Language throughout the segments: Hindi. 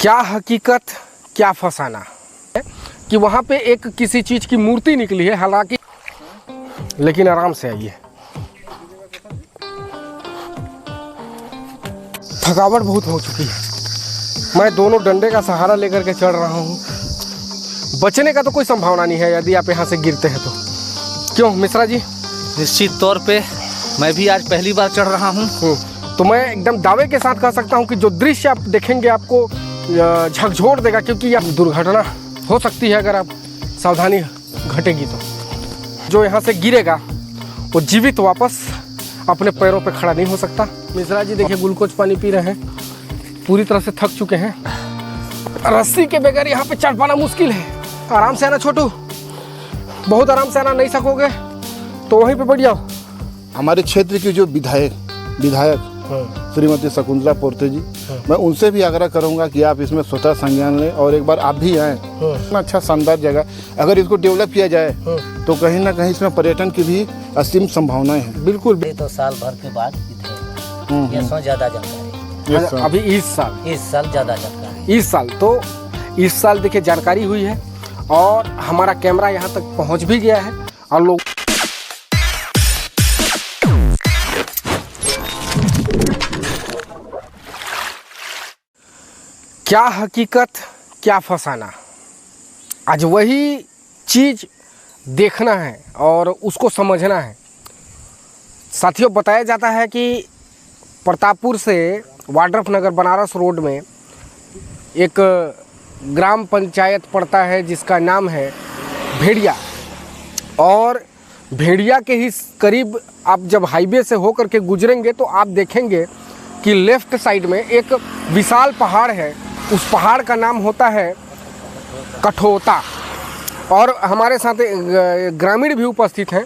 क्या हकीकत क्या फसाना है कि वहाँ पे एक किसी चीज़ की मूर्ति निकली है, हालांकि लेकिन आराम से आइए। थकावट बहुत हो चुकी है, मैं दोनों डंडे का सहारा लेकर के चढ़ रहा हूँ। बचने का तो कोई संभावना नहीं है यदि आप यहाँ से गिरते हैं तो। क्यों मिश्रा जी? निश्चित तौर पे मैं भी आज पहली बार चढ़ रहा हूँ। तो मैं एकदम दावे के साथ कह सकता हूँ कि जो दृश्य आप देखेंगे आपको झकझोर देगा, क्योंकि यह दुर्घटना हो सकती है अगर आप सावधानी घटेगी तो। जो यहाँ से गिरेगा वो जीवित वापस अपने पैरों पे खड़ा नहीं हो सकता। मिश्रा जी देखिए ग्लूकोज पानी पी रहे हैं, पूरी तरह से थक चुके हैं। रस्सी के बगैर यहाँ पे चढ़ पाना मुश्किल है। आराम से आना छोटू, बहुत आराम से आना, नहीं सकोगे तो वहीं पे बैठ जाओ। हमारे क्षेत्र की जो विधायक श्रीमती शकुंतला पोर्ते जी, मैं उनसे भी आग्रह करूंगा कि आप इसमें स्वतः संज्ञान लें और एक बार आप भी आएँ। इतना अच्छा शानदार जगह, अगर इसको डेवलप किया जाए तो कहीं ना कहीं इसमें पर्यटन की भी असीम संभावनाएं हैं। बिल्कुल। तो साल भर के बाद इसमें ज़्यादा जानकारी अभी इस साल ज़्यादा जानकारी। इस साल देखिए जानकारी हुई है और हमारा कैमरा यहाँ तक पहुँच भी गया है और लोग क्या हकीकत क्या फसाना, आज वही चीज़ देखना है और उसको समझना है। साथियों, बताया जाता है कि प्रतापपुर से वाड्रफनगर बनारस रोड में एक ग्राम पंचायत पड़ता है जिसका नाम है भेड़िया, और भेड़िया के ही करीब आप जब हाईवे से होकर के गुजरेंगे तो आप देखेंगे कि लेफ्ट साइड में एक विशाल पहाड़ है। उस पहाड़ का नाम होता है कठोता, और हमारे साथ ग्रामीण भी उपस्थित हैं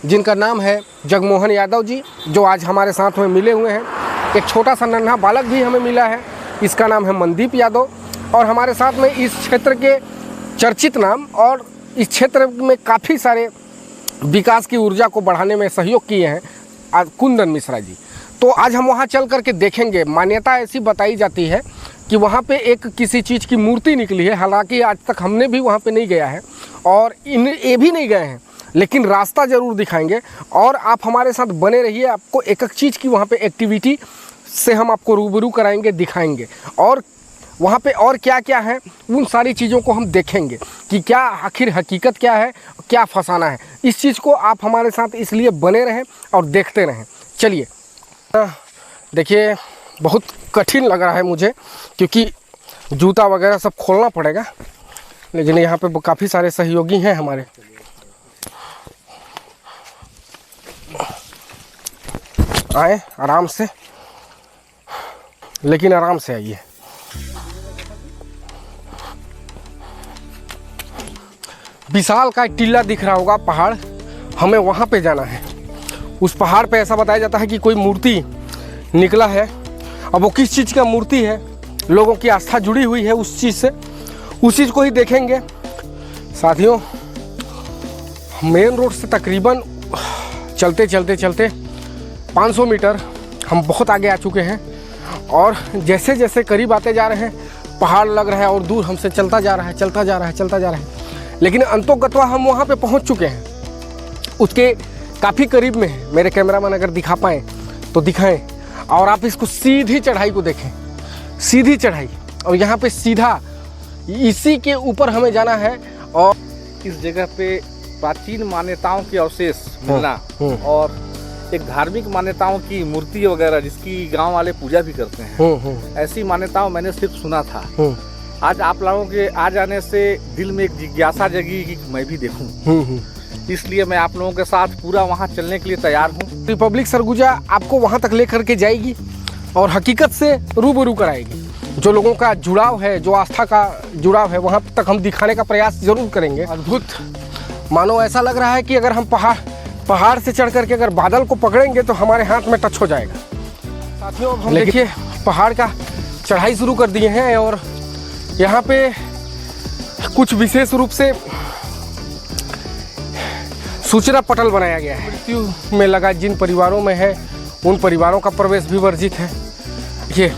जिनका नाम है जगमोहन यादव जी, जो आज हमारे साथ में मिले हुए हैं। एक छोटा सा नन्हा बालक भी हमें मिला है, इसका नाम है मनदीप यादव, और हमारे साथ में इस क्षेत्र के चर्चित नाम और इस क्षेत्र में काफ़ी सारे विकास की ऊर्जा को बढ़ाने में सहयोग किए हैं कुंदन मिश्रा जी। तो आज हम वहाँ चल करके देखेंगे। मान्यता ऐसी बताई जाती है कि वहाँ पे एक किसी चीज़ की मूर्ति निकली है, हालांकि आज तक हमने भी वहाँ पे नहीं गया है और ये भी नहीं गए हैं, लेकिन रास्ता ज़रूर दिखाएंगे और आप हमारे साथ बने रहिए। आपको एक एक चीज़ की वहाँ पे एक्टिविटी से हम आपको रूबरू कराएंगे, दिखाएंगे, और वहाँ पे और क्या क्या है उन सारी चीज़ों को हम देखेंगे कि क्या आखिर हकीकत क्या है, क्या फसाना है। इस चीज़ को आप हमारे साथ इसलिए बने रहें और देखते रहें। चलिए, देखिए बहुत कठिन लग रहा है मुझे, क्योंकि जूता वगैरह सब खोलना पड़ेगा, लेकिन यहाँ पे काफ़ी सारे सहयोगी हैं हमारे। आए आराम से, लेकिन आराम से आइए। विशाल का टीला दिख रहा होगा पहाड़, हमें वहाँ पे जाना है। उस पहाड़ पे ऐसा बताया जाता है कि कोई मूर्ति निकला है। अब वो किस चीज़ का मूर्ति है, लोगों की आस्था जुड़ी हुई है उस चीज़ से, उस चीज़ को ही देखेंगे। साथियों, मेन रोड से तकरीबन चलते 500 मीटर हम बहुत आगे आ चुके हैं, और जैसे जैसे करीब आते जा रहे हैं पहाड़ लग रहा है और दूर हमसे चलता जा रहा है, लेकिन अंतोगत्वा हम वहाँ पे पहुँच चुके हैं। उसके काफ़ी करीब में है। मेरे कैमरामैन अगर दिखा पाएँ तो दिखाएं, और आप इसको सीधी चढ़ाई को देखें, सीधी चढ़ाई, और यहाँ पे सीधा इसी के ऊपर हमें जाना है। और इस जगह पे प्राचीन मान्यताओं के अवशेष मिलना और एक धार्मिक मान्यताओं की मूर्ति वगैरह जिसकी गांव वाले पूजा भी करते हैं, ऐसी मान्यताओं मैंने सिर्फ सुना था। आज आप लोगों के आ जाने से दिल में एक जिज्ञासा जगी कि मैं भी देखूं, इसलिए मैं आप लोगों के साथ पूरा वहां चलने के लिए तैयार हूं। रिपब्लिक सरगुजा आपको वहां तक लेकर के जाएगी और हकीकत से रूबरू कराएगी। जो लोगों का जुड़ाव है, जो आस्था का जुड़ाव है, वहां तक हम दिखाने का प्रयास जरूर करेंगे। अद्भुत, मानो ऐसा लग रहा है कि अगर हम पहाड़ से चढ़ करके अगर बादल को पकड़ेंगे तो हमारे हाथ में टच हो जाएगा। साथियों, अब हम देखिए पहाड़ का चढ़ाई शुरू कर दिए हैं, और यहाँ पे कुछ विशेष रूप से सूचना पटल बनाया गया है। मृत्यु में लगा जिन परिवारों में है उन परिवारों का प्रवेश भी वर्जित है। ये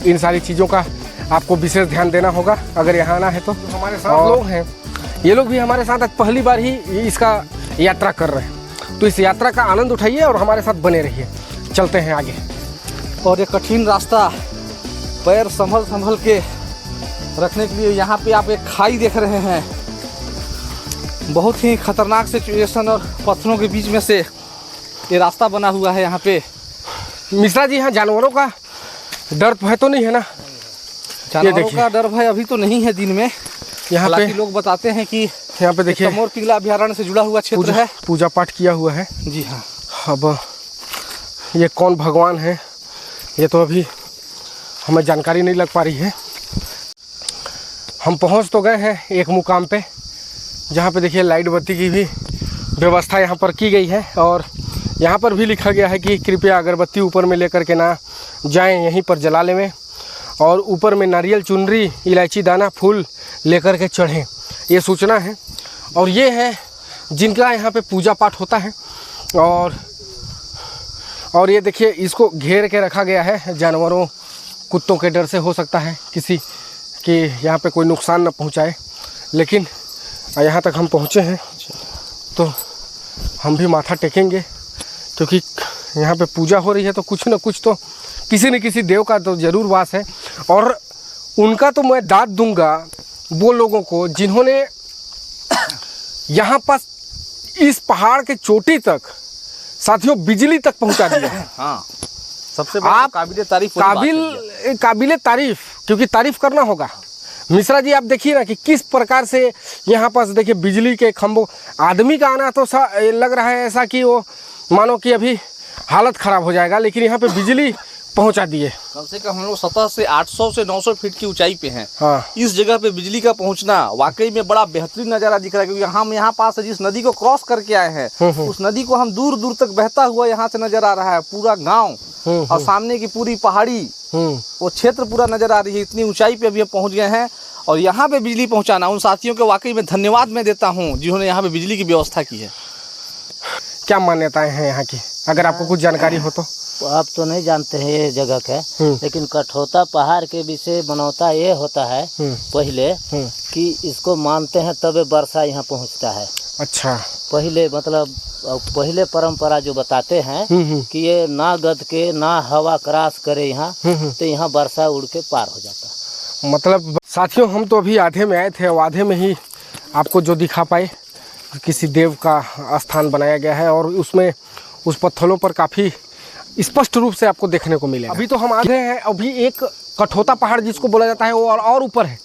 इन सारी चीज़ों का आपको विशेष ध्यान देना होगा अगर यहाँ आना है तो। हमारे साथ लोग हैं, ये लोग भी हमारे साथ आज पहली बार ही इसका यात्रा कर रहे हैं, तो इस यात्रा का आनंद उठाइए और हमारे साथ बने रहिए। चलते हैं आगे। और ये कठिन रास्ता पैर संभल के रखने के लिए यहाँ पे आप एक खाई देख रहे हैं। बहुत ही खतरनाक सिचुएशन और पत्थरों के बीच में से ये रास्ता बना हुआ है यहाँ पे। मिश्रा जी, यहाँ जानवरों का डर भय तो नहीं है ना? जानवरों का डर भय अभी तो नहीं है दिन में। यहाँ पे लोग बताते हैं कि यहाँ पे देखिए तमोर पिंगला अभयारण्य से जुड़ा हुआ क्षेत्र है। पूजा पाठ किया हुआ है। जी हाँ। अब ये कौन भगवान है ये तो अभी हमें जानकारी नहीं लग पा रही है। हम पहुंच तो गए हैं एक मुकाम पे, जहाँ पे देखिए लाइट बत्ती की भी व्यवस्था यहाँ पर की गई है और यहाँ पर भी लिखा गया है कि कृपया अगरबत्ती ऊपर में लेकर के ना जाएं, यहीं पर जला लें और ऊपर में नारियल, चुनरी, इलायची दाना, फूल लेकर के चढ़ें, ये सूचना है। और ये है जिनका यहाँ पे पूजा पाठ होता है। और ये देखिए इसको घेर के रखा गया है जानवरों, कुत्तों के डर से हो सकता है किसी कि यहाँ पे कोई नुकसान न पहुँचाए, लेकिन यहाँ तक हम पहुँचे हैं तो हम भी माथा टेकेंगे, क्योंकि यहाँ पे पूजा हो रही है तो कुछ न कुछ तो किसी न किसी देव का तो ज़रूर वास है। और उनका तो मैं दाद दूंगा वो लोगों को जिन्होंने यहाँ पर इस पहाड़ के चोटी तक साथियों बिजली तक पहुँचा दिया है। हाँ, सबसे बड़ा काबिल तारीफ, क्योंकि तारीफ करना होगा। मिश्रा जी, आप देखिए ना कि किस प्रकार से यहाँ पास देखिए बिजली के खंभों, आदमी का आना तो लग रहा है ऐसा कि वो मानो कि अभी हालत ख़राब हो जाएगा, लेकिन यहाँ पे बिजली पहुँचा दिए। कम से कम हम लोग सतह से 800 से 900 फीट की ऊंचाई पे हैं। हाँ। इस जगह पे बिजली का पहुंचना वाकई में बड़ा बेहतरीन नज़ारा दिख रहा है, क्योंकि हम यहाँ पास जिस नदी को क्रॉस करके आए हैं उस नदी को हम दूर दूर तक बहता हुआ यहाँ से नजर आ रहा है। पूरा गाँव और सामने की पूरी पहाड़ी, वो क्षेत्र पूरा नजर आ रही है। इतनी ऊंचाई पे अभी हम पहुँच गए हैं और यहाँ पे बिजली पहुँचाना उन साथियों को वाकई में धन्यवाद मैं देता हूँ जिन्होंने यहाँ पे बिजली की व्यवस्था की है। क्या मान्यताएं हैं यहाँ की, अगर आपको कुछ जानकारी हो तो? आप तो नहीं जानते हैं ये जगह के, लेकिन कठोता पहाड़ के विषय बनौता ये होता है पहले कि इसको मानते हैं तबे वर्षा यहाँ पहुँचता है। अच्छा। पहले मतलब पहले परंपरा जो बताते हैं कि ये ना गद के ना हवा क्रॉस करे यहाँ तो यहाँ वर्षा उड़ के पार हो जाता। मतलब साथियों, हम तो अभी आधे में आए थे और आधे में ही आपको जो दिखा पाए किसी देव का स्थान बनाया गया है और उसमें उस पत्थरों पर काफ़ी स्पष्ट रूप से आपको देखने को मिले। अभी तो हम आधे हैं, अभी एक कठोता पहाड़ जिसको बोला जाता है वो और ऊपर है,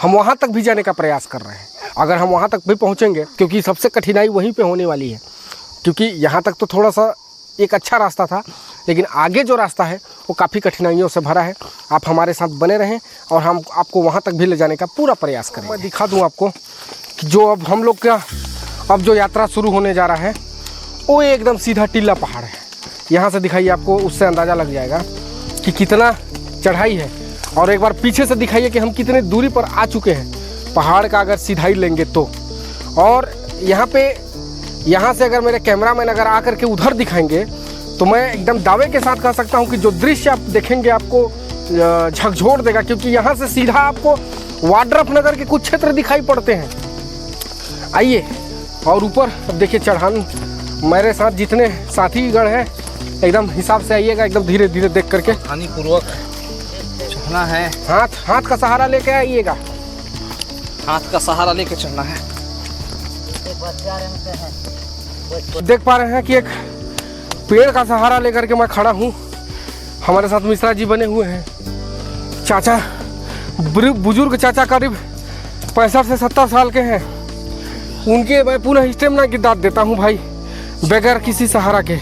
हम वहाँ तक भी जाने का प्रयास कर रहे हैं। अगर हम वहाँ तक भी पहुँचेंगे, क्योंकि सबसे कठिनाई वहीं पे होने वाली है, क्योंकि यहाँ तक तो थोड़ा सा एक अच्छा रास्ता था, लेकिन आगे जो रास्ता है वो काफ़ी कठिनाइयों से भरा है। आप हमारे साथ बने रहें और हम आपको वहाँ तक भी ले जाने का पूरा प्रयास करें। मैं दिखा दूँ आपको कि जो अब हम लोग का अब जो यात्रा शुरू होने जा रहा है वो एकदम सीधा टीला पहाड़ है। यहाँ से दिखाइए, आपको उससे अंदाज़ा लग जाएगा कि कितना चढ़ाई है। और एक बार पीछे से दिखाइए कि हम कितने दूरी पर आ चुके हैं पहाड़ का अगर सीधाई लेंगे तो। और यहाँ से अगर मेरे कैमरामैन अगर आकर के उधर दिखाएंगे तो मैं एकदम दावे के साथ कह सकता हूँ कि जो दृश्य आप देखेंगे आपको झकझोर देगा, क्योंकि यहाँ से सीधा आपको वाड्रफ नगर के कुछ क्षेत्र दिखाई पड़ते हैं। आइए और ऊपर अब देखिए चढ़ान, मेरे साथ जितने साथीगण हैं एकदम हिसाब से आइएगा, एकदम धीरे धीरे देख करके हानिपूर्वक चढ़ना है। हाथ का सहारा लेके आइएगा, हाथ का सहारा लेके चढ़ना है। देख पा रहे हैं कि एक पेड़ का सहारा लेकर के मैं खड़ा हूँ। हमारे साथ मिश्रा जी बने हुए हैं, चाचा, बुजुर्ग चाचा करीब 65 से 70 साल के हैं। उनके मैं पुनः स्टेमिना की दाद देता हूँ भाई, बगैर किसी सहारा के।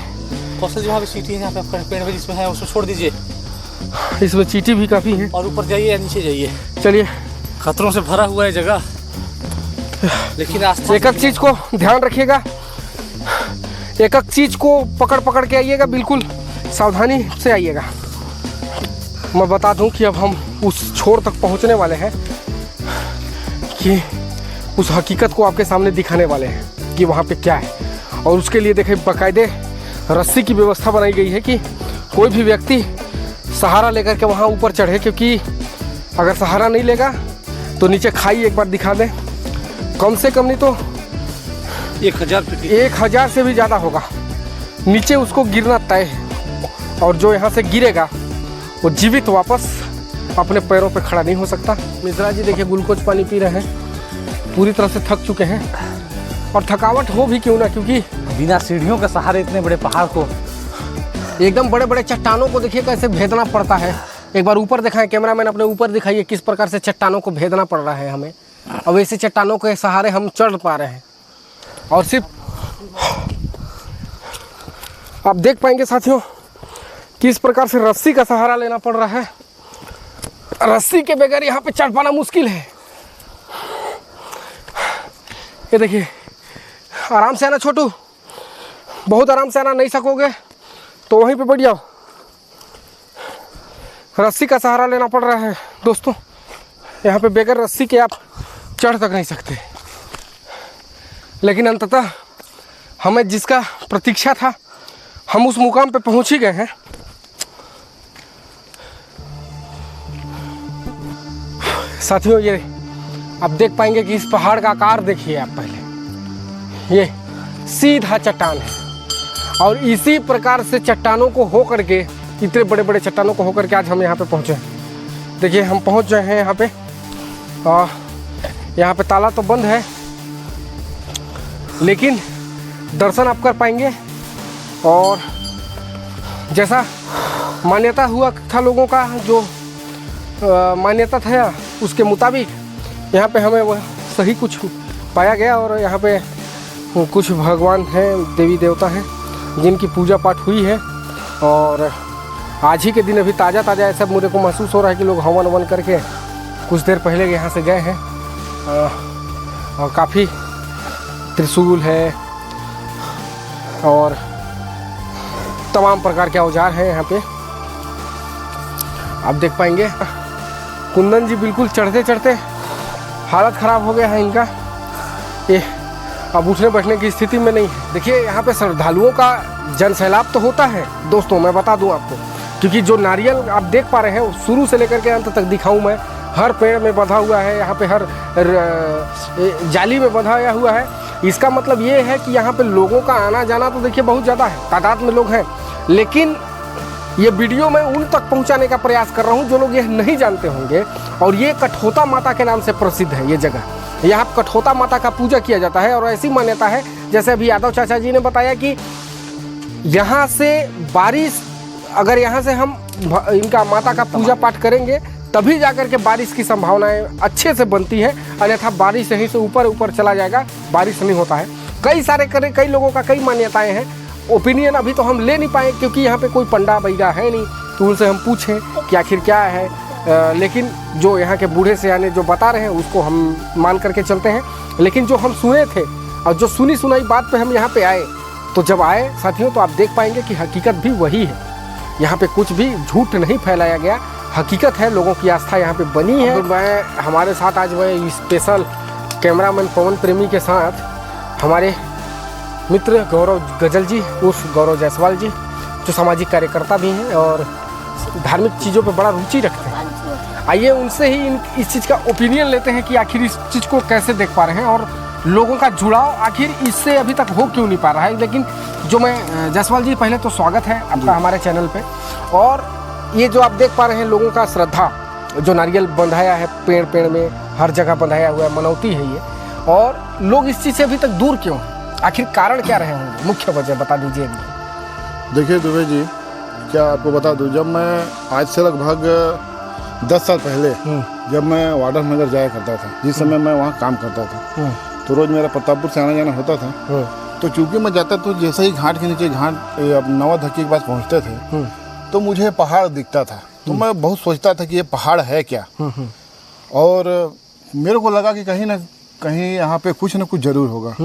कौशल जी, वहाँ पे चींटी है, यहाँ पे पेड़ में जिसमें है उसको छोड़ दीजिए। इसमें चींटी भी काफ़ी है। और ऊपर जाइए या नीचे जाइए, चलिए। खतरों से भरा हुआ है जगह, लेकिन एक एक चीज़ को ध्यान रखिएगा, एक एक चीज़ को पकड़ के आइएगा, बिल्कुल सावधानी से आइएगा। मैं बता दूं कि अब हम उस छोर तक पहुंचने वाले हैं कि उस हकीकत को आपके सामने दिखाने वाले हैं कि वहाँ पे क्या है। और उसके लिए देखिए बाकायदे रस्सी की व्यवस्था बनाई गई है कि कोई भी व्यक्ति सहारा लेकर के वहाँ ऊपर चढ़े, क्योंकि अगर सहारा नहीं लेगा तो नीचे खाई एक बार दिखा दें, कम से कम नहीं तो 1000 से भी ज़्यादा होगा। नीचे उसको गिरना तय है और जो यहाँ से गिरेगा वो जीवित वापस अपने पैरों पे खड़ा नहीं हो सकता। मिश्रा जी देखिए ग्लूकोज पानी पी रहे हैं, पूरी तरह से थक चुके हैं और थकावट हो भी क्यों ना, क्योंकि बिना सीढ़ियों के सहारे इतने बड़े पहाड़ को, एकदम बड़े बड़े चट्टानों को देखिए कैसे भेदना पड़ता है। एक बार ऊपर दिखाएं, कैमरामैन अपने ऊपर दिखाइए किस प्रकार से चट्टानों को भेदना पड़ रहा है हमें। अब ऐसे चट्टानों के सहारे हम चढ़ पा रहे हैं और सिर्फ आप देख पाएंगे साथियों किस प्रकार से रस्सी का सहारा लेना पड़ रहा है। रस्सी के बगैर यहाँ पे चढ़ पाना मुश्किल है। ये देखिए, आराम से आना छोटू, बहुत आराम से आना, नहीं सकोगे तो वहीं पे बैठ जाओ। रस्सी का सहारा लेना पड़ रहा है दोस्तों, यहाँ पे बगैर रस्सी के आप चढ़ तक नहीं सकते। लेकिन अंततः हमें जिसका प्रतीक्षा था हम उस मुकाम पे पहुंच ही गए हैं। साथियों ये आप देख पाएंगे कि इस पहाड़ का आकार देखिए आप पहले, ये सीधा चट्टान है और इसी प्रकार से चट्टानों को होकर के, इतने बड़े बड़े चट्टानों को होकर के आज हम यहाँ पे पहुँचे हैं। देखिए हम पहुँच गए हैं यहाँ पे, और यहाँ पे ताला तो बंद है लेकिन दर्शन आप कर पाएंगे। और जैसा मान्यता हुआ था लोगों का, जो मान्यता था उसके मुताबिक यहाँ पे हमें वह सही कुछ पाया गया और यहाँ पे कुछ भगवान हैं, देवी देवता हैं जिनकी पूजा पाठ हुई है। और आज ही के दिन अभी ताज़ा ऐसा मेरे को महसूस हो रहा है कि लोग हवन वन करके कुछ देर पहले यहाँ से गए हैं। और काफ़ी त्रिशूल है और तमाम प्रकार के औजार हैं यहाँ पे, आप देख पाएंगे। कुंदन जी बिल्कुल चढ़ते चढ़ते हालत ख़राब हो गया है इनका, ये अब उठने बैठने की स्थिति में नहीं है। देखिए यहाँ पे श्रद्धालुओं का जनसैलाब तो होता है दोस्तों, मैं बता दूं आपको, क्योंकि जो नारियल आप देख पा रहे हैं शुरू से लेकर के अंत तक दिखाऊं मैं, हर पेड़ में बंधा हुआ है, यहाँ पे हर जाली में बंधा हुआ है। इसका मतलब ये है कि यहाँ पे लोगों का आना जाना तो देखिए बहुत ज़्यादा है, तादाद में लोग हैं। लेकिन ये वीडियो मैं उन तक पहुँचाने का प्रयास कर रहा हूँ जो लोग ये नहीं जानते होंगे। और ये कठोता माता के नाम से प्रसिद्ध है ये जगह। यहाँ कठोता माता का पूजा किया जाता है और ऐसी मान्यता है, जैसे अभी यादव चाचा जी ने बताया कि यहाँ से बारिश, अगर यहाँ से हम इनका माता का पूजा पाठ करेंगे तभी जाकर के बारिश की संभावनाएं अच्छे से बनती है, अन्यथा बारिश यहीं से ऊपर ऊपर चला जाएगा, बारिश नहीं होता है। कई लोगों का कई मान्यताएं हैं। ओपिनियन अभी तो हम ले नहीं पाए क्योंकि यहाँ पे कोई पंडा बैरा है नहीं, तो उनसे हम पूछें कि आखिर क्या है। लेकिन जो यहाँ के बूढ़े से यानी जो बता रहे हैं उसको हम मान करके चलते हैं। लेकिन जो हम सुने थे और जो सुनी सुनाई बात पे हम यहाँ पे आए, तो जब आए साथियों तो आप देख पाएंगे कि हकीकत भी वही है। यहाँ पे कुछ भी झूठ नहीं फैलाया गया, हकीकत है, लोगों की आस्था यहाँ पे बनी है। मैं हमारे साथ आज मैं स्पेशल कैमरामैन पवन प्रेमी के साथ हमारे मित्र गौरव गजल जी उर्फ गौरव जायसवाल जी, जो सामाजिक कार्यकर्ता भी हैं और धार्मिक चीज़ों पे बड़ा रुचि रखते हैं। आइए उनसे ही इस चीज़ का ओपिनियन लेते हैं कि आखिर इस चीज़ को कैसे देख पा रहे हैं और लोगों का जुड़ाव आखिर इससे अभी तक हो क्यों नहीं पा रहा है। लेकिन जो मैं जायसवाल जी, पहले तो स्वागत है आपका हमारे चैनल पे। और ये जो आप देख पा रहे हैं लोगों का श्रद्धा, जो नारियल बंधाया है पेड़ में, हर जगह बंधाया हुआ है, मनौती है ये। और लोग इस चीज़ से अभी तक दूर क्यों हैं, आखिर कारण क्या रहे होंगे, मुख्य वजह बता दीजिए। देखिए दुबे जी, क्या आपको बता दूं, जब मैं आज से लगभग 10 साल पहले जब मैं वाडर नगर जाया करता था, जिस समय मैं वहाँ काम करता था, तो रोज़ मेरा प्रतापपुर से आना जाना होता था। तो चूँकि मैं जाता तो जैसे ही घाट के नीचे नवा धक्की के पास पहुँचते थे तो मुझे पहाड़ दिखता था। तो मैं बहुत सोचता था कि ये पहाड़ है क्या, और मेरे को लगा कि कहीं ना कहीं यहाँ पे कुछ ना कुछ ज़रूर होगा।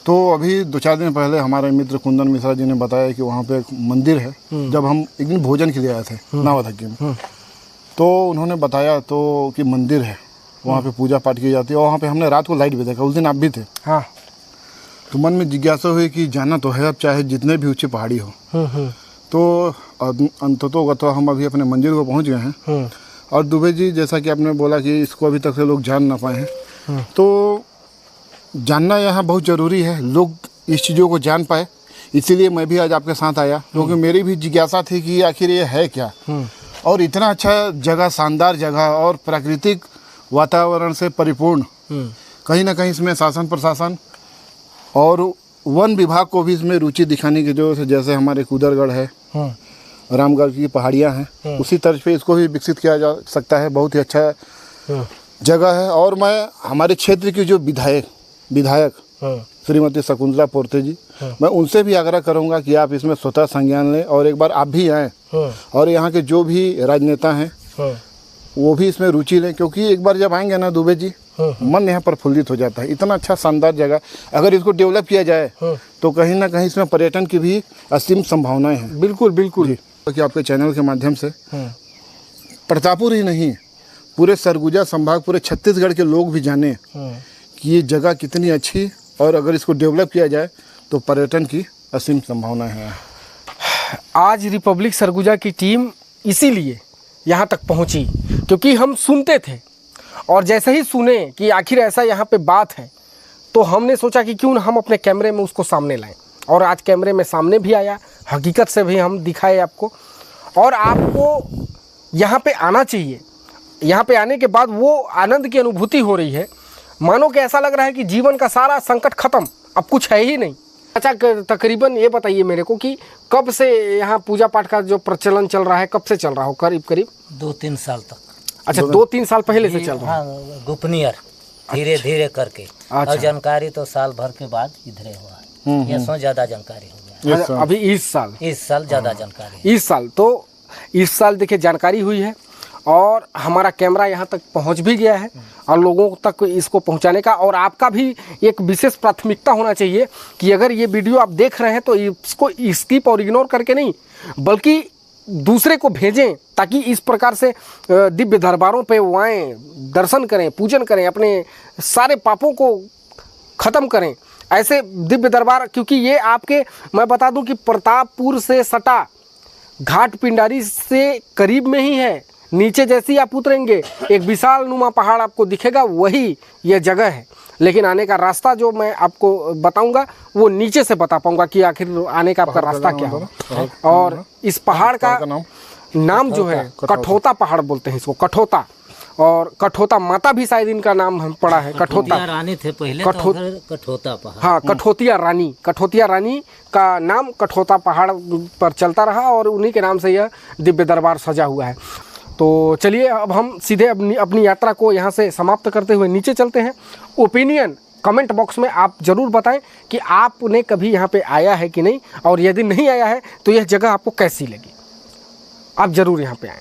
तो अभी 2-4 दिन पहले हमारे मित्र कुंदन मिश्रा जी ने बताया कि वहाँ पे एक मंदिर है। जब हम एक दिन भोजन के लिए आए थे नवा धक्की में, तो उन्होंने बताया तो कि मंदिर है, वहाँ पे पूजा पाठ की जाती है। और वहाँ पे हमने रात को लाइट भी देखा, उस दिन आप भी थे। हाँ। तो मन में जिज्ञासा हुई कि जाना तो है अब, चाहे जितने भी ऊंची पहाड़ी हो। तो अंततोगत हम अभी अपने मंदिर को पहुँच गए हैं। और दुबे जी, जैसा कि आपने बोला कि इसको अभी तक से लोग जान ना पाए हैं, तो जानना यहाँ बहुत ज़रूरी है, लोग इस चीज़ों को जान पाए। इसीलिए मैं भी आज आपके साथ आया, क्योंकि मेरी भी जिज्ञासा थी कि आखिर ये है क्या। और इतना अच्छा जगह, शानदार जगह और प्राकृतिक वातावरण से परिपूर्ण, कहीं ना कहीं इसमें शासन प्रशासन और वन विभाग को भी इसमें रुचि दिखाने की जरूरत है। जैसे हमारे कुदरगढ़ है, रामगढ़ की पहाड़ियाँ हैं, उसी तर्ज पे इसको भी विकसित किया जा सकता है। बहुत ही अच्छा जगह है। और मैं हमारे क्षेत्र की जो विधायक श्रीमती शकुंतला पोर्ते जी, मैं उनसे भी आग्रह करूंगा कि आप इसमें स्वतः संज्ञान लें और एक बार आप भी आएँ और यहाँ के जो भी राजनेता हैं वो भी इसमें रुचि लें, क्योंकि एक बार जब आएंगे ना दुबे जी, मन यहाँ प्रफुल्लित हो जाता है। इतना अच्छा शानदार जगह, अगर इसको डेवलप किया जाए तो कहीं ना कहीं इसमें पर्यटन की भी असीम संभावनाएं हैं। बिल्कुल बिल्कुल। कि आपके चैनल के माध्यम से प्रतापपुर ही नहीं, पूरे सरगुजा संभाग, पूरे छत्तीसगढ़ के लोग भी जाने कि ये जगह कितनी अच्छी, और अगर इसको डेवलप किया जाए तो पर्यटन की असीम संभावना है। आज रिपब्लिक सरगुजा की टीम इसीलिए यहाँ तक पहुँची क्योंकि हम सुनते थे, और जैसे ही सुने कि आखिर ऐसा यहाँ पे बात है, तो हमने सोचा कि क्यों ना हम अपने कैमरे में उसको सामने लाएं। और आज कैमरे में सामने भी आया, हकीकत से भी हम दिखाए आपको। और आपको यहाँ पे आना चाहिए। यहाँ पे आने के बाद वो आनंद की अनुभूति हो रही है, मानो कि ऐसा लग रहा है कि जीवन का सारा संकट खत्म, अब कुछ है ही नहीं। अच्छा, तकरीबन ये बताइए मेरे को कि कब से यहाँ पूजा पाठ का जो प्रचलन चल रहा है, कब से चल रहा हो? करीब करीब 2-3 साल तक। अच्छा, 2-3 साल पहले से चल रहा है। हाँ, गोपनीय धीरे धीरे करके। और जानकारी तो साल भर के बाद इधरे हुआ है, ये सो ज़्यादा जानकारी हो गया अभी इस साल ज़्यादा जानकारी। इस साल देखिए जानकारी हुई है, और हमारा कैमरा यहाँ तक पहुँच भी गया है, और लोगों तक इसको पहुँचाने का। और आपका भी एक विशेष प्राथमिकता होना चाहिए कि अगर ये वीडियो आप देख रहे हैं तो इसको स्किप और इग्नोर करके नहीं, बल्कि दूसरे को भेजें, ताकि इस प्रकार से दिव्य दरबारों पे वो आएँ, दर्शन करें, पूजन करें, अपने सारे पापों को ख़त्म करें। ऐसे दिव्य दरबार, क्योंकि ये आपके, मैं बता दूं कि प्रतापपुर से सटा घाट पिंडारी से करीब में ही है। नीचे जैसे ही आप उतरेंगे एक विशाल नुमा पहाड़ आपको दिखेगा, वही यह जगह है। लेकिन आने का रास्ता जो मैं आपको बताऊंगा वो नीचे से बता पाऊंगा कि आखिर आने का आपका रास्ता क्या है। और इस पहाड़ का नाम जो है कठोता पहाड़ बोलते हैं इसको, कठोता। और कठोता माता भी शायद इनका नाम हम पढ़ा है, कठोता रानी थे पहले, कठोता पहाड़। हाँ, कठोतिया रानी का नाम कठोता पहाड़ पर चलता रहा, और उन्हीं के नाम से यह दिव्य दरबार सजा हुआ है। तो चलिए अब हम सीधे अपनी यात्रा को यहाँ से समाप्त करते हुए नीचे चलते हैं। ओपिनियन कमेंट बॉक्स में आप ज़रूर बताएं कि आपने कभी यहाँ पे आया है कि नहीं, और यदि नहीं आया है तो यह जगह आपको कैसी लगी। आप ज़रूर यहाँ पे आएँ।